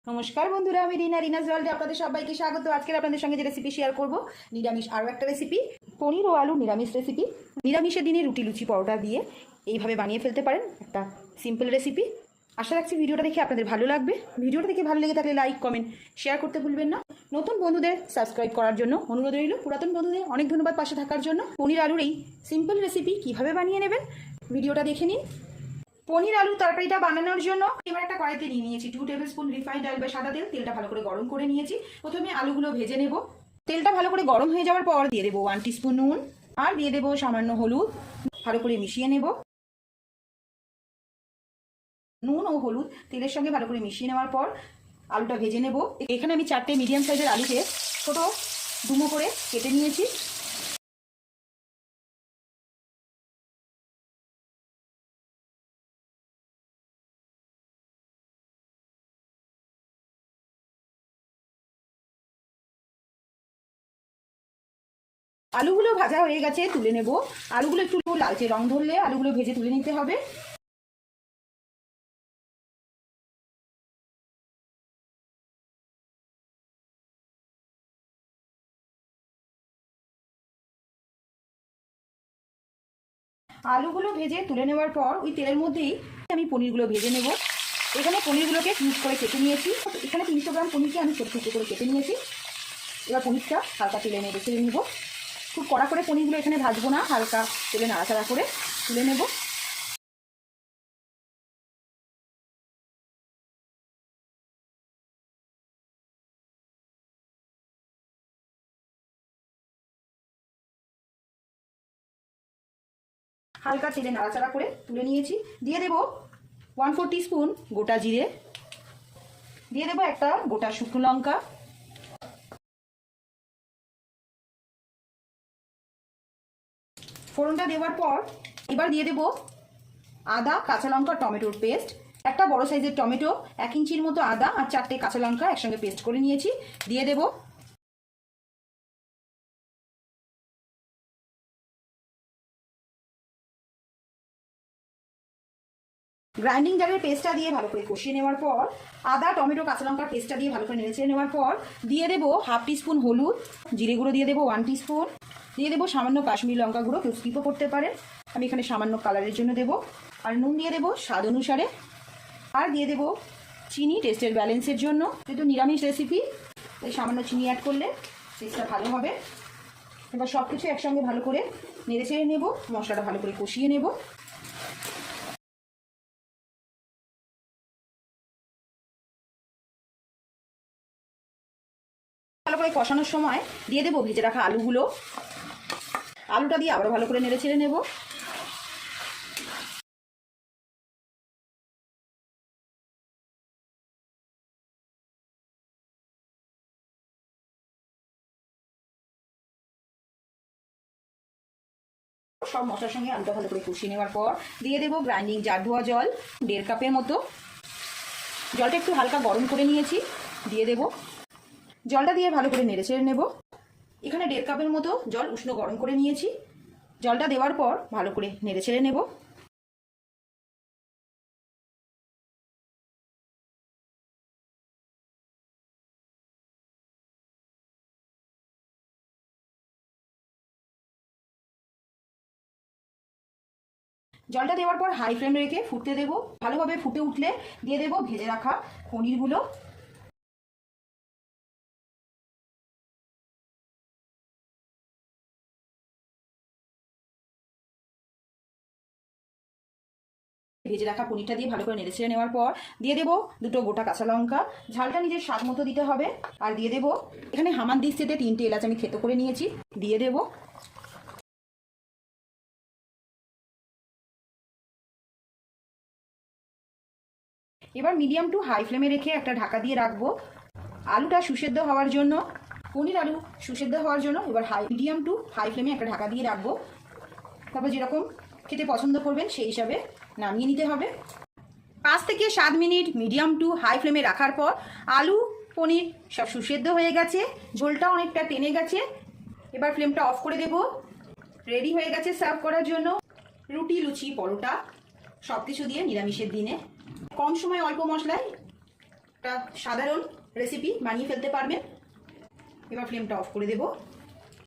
নমস্কার বন্ধুরা, আমি রিনাস ওয়ার্ল্ডে আপনাদের সবাইকে স্বাগত। আজকের আপনাদের সঙ্গে যে রেসিপি শেয়ার করব, নিরামিষ আরও একটা রেসিপি, পনির ও আলু নিরামিষ রেসিপি। নিরামিষের দিনে রুটি লুচি পরোটা দিয়ে এইভাবে বানিয়ে ফেলতে পারেন একটা সিম্পল রেসিপি। আশা রাখছি ভিডিওটা দেখে আপনাদের ভালো লাগবে। ভিডিওটা দেখে ভালো লেগে থাকলে লাইক কমেন্ট শেয়ার করতে ভুলবেন না। নতুন বন্ধুদের সাবস্ক্রাইব করার জন্য অনুরোধ রইল। পুরাতন বন্ধুদের অনেক ধন্যবাদ পাশে থাকার জন্য। পনির আলুর এই সিম্পল রেসিপি কীভাবে বানিয়ে নেবেন ভিডিওটা দেখে নিন। পনির আলু তরকারিটা বানানোর জন্য এবার একটা কড়াইতে নিয়ে নিয়েছি 2 টেবিল স্পুন রিফাইন্ড অয়েল বা সাদা তেল। তেলটা ভালো করে গরম করে নিয়েছি। প্রথমে আলুগুলো ভেজে নেব। তেলটা ভালো করে গরম হয়ে যাওয়ার পর দিয়ে দেবো 1 টিস্পুন নুন আর দিয়ে দেবো সামান্য হলুদ। ভালো করে মিশিয়ে নেব। নুন ও হলুদ তেলের সঙ্গে ভালো করে মিশিয়ে নেওয়ার পর আলুটা ভেজে নেব। এখানে আমি 4টে মিডিয়াম সাইজের আলুকে ছোট ডুমো করে কেটে নিয়েছি। আলুগুলো ভাজা হয়ে গেছে, তুলে নেব। আলুগুলো একটু লালচে রং ধরলে আলুগুলো ভেজে তুলে নিতে হবে। আলুগুলো ভেজে তুলে নেওয়ার পর ওই তেলের মধ্যেই আমি পনিরগুলো ভেজে নেব। এখানে পনিরগুলোকে পিস করে কেটে নিয়েছি। এখানে 300 গ্রাম পনিরকে আমি ছোটো ছোটো করে কেটে নিয়েছি। এবার পনিরটা হালকা তেলে ছেড়ে নেব। খুব কড়া করে পনিরগুলো এখানে ভাজবো না, হালকা তেলে নাড়াচাড়া করে তুলে নেব। হালকা তেলে নাড়াচাড়া করে তুলে নিয়েছি। দিয়ে দেব 1/4 টিস্পুন গোটা জিরে, দিয়ে দেবো একটা গোটা শুকনো লঙ্কা, ফোড়নটা দেওয়ার পর এবার দিয়ে দেব আদা, কাঁচা লঙ্কা, টমেটোর পেস্ট। একটা বড় সাইজের টমেটো, 1 ইঞ্চির মতো আদা আর 4টে কাঁচা লঙ্কা একসঙ্গে পেস্ট করে নিয়েছি, দিয়ে দেব। গ্রাইন্ডিং জারের পেস্টটা দিয়ে ভালো করে কষিয়ে নেওয়ার পর আদা, টমেটো, কাঁচা লঙ্কার পেস্টটা দিয়ে ভালো করে নেড়ে নেওয়ার পর দিয়ে দেবো 1/2 টিস্পুন হলুদ, জিরে গুঁড়ো দিয়ে দেবো 1 টিস্পুন, দিয়ে দেবো সামান্য কাশ্মীরি লঙ্কা গুঁড়ো, কেউ স্কিপও করতে পারে, আমি এখানে সামান্য কালারের জন্য দেবো। আর নুন দিয়ে দেবো স্বাদ অনুসারে। আর দিয়ে দেবো চিনি টেস্টের ব্যালেন্সের জন্য, যেহেতু নিরামিষ রেসিপি তাই সামান্য চিনি অ্যাড করলে টেস্টটা ভালো হবে। এবার সব কিছু একসঙ্গে ভালো করে নেড়ে চেড়ে নেবো, মশলাটা ভালো করে কষিয়ে নেব। ভালো করে কষানোর সময় দিয়ে দেবো ভেজে রাখা আলুগুলো। আলুটা দিয়ে আবার ভালো করে নেড়ে ছেড়ে নেব। সব মশলার সঙ্গে আলুটা ভালো করে কষিয়ে নেওয়ার পর দিয়ে দেবো গ্রাইন্ডিং জার ধোয়া জল 1.5 কাপের মতো। জলটা একটু হালকা গরম করে নিয়েছি, দিয়ে দেব। জলটা দিয়ে ভালো করে নেড়ে ছেড়ে নেব। এখানে 1.5 কাপের মতো জল উষ্ণ গরম করে নিয়েছি। জলটা দেওয়ার পর ভালো করে নেড়ে ছেড়ে নেব। জলটা দেওয়ার পর হাই ফ্লেমে রেখে ফুটতে দেব। ভালোভাবে ফুটে উঠলে দিয়ে দেব ভেজে রাখা পনিরগুলো। ভেজে রাখা পনিরটা দিয়ে ভালো করে নেড়ে ছেড়ে নেওয়ার পর দিয়ে দেবো 2টো গোটা কাঁচা লঙ্কা, ঝালটা নিজের স্বাদ মতো দিতে হবে। আর দিয়ে দেবো এখানে হামানদিস্তাতে 3টে এলাচ আমি থেতো করে নিয়েছি, দিয়ে দেবো। এবার মিডিয়াম টু হাই ফ্লেমে রেখে একটা ঢাকা দিয়ে রাখবো আলুটা সুসেদ্ধ হওয়ার জন্য। পনির আলু সুসেদ্ধ হওয়ার জন্য এবার মিডিয়াম টু হাই ফ্লেমে একটা ঢাকা দিয়ে রাখবো। তারপর যেরকম খেতে পছন্দ করবেন সেই হিসাবে নামিয়ে নিতে হবে। 5 থেকে 7 মিনিট মিডিয়াম টু হাই ফ্লেমে রাখার পর আলু পনির সব সুসেদ্ধ হয়ে গেছে, ঝোলটা অনেকটা টেনে গেছে। এবার ফ্লেমটা অফ করে দেব। রেডি হয়ে গেছে সার্ভ করার জন্য রুটি, লুচি, পরোটা সব কিছু দিয়ে নিরামিষের দিনে কম সময় অল্প মশলায় একটা সাধারণ রেসিপি বানিয়ে ফেলতে পারবেন। এবার ফ্লেমটা অফ করে দেবো।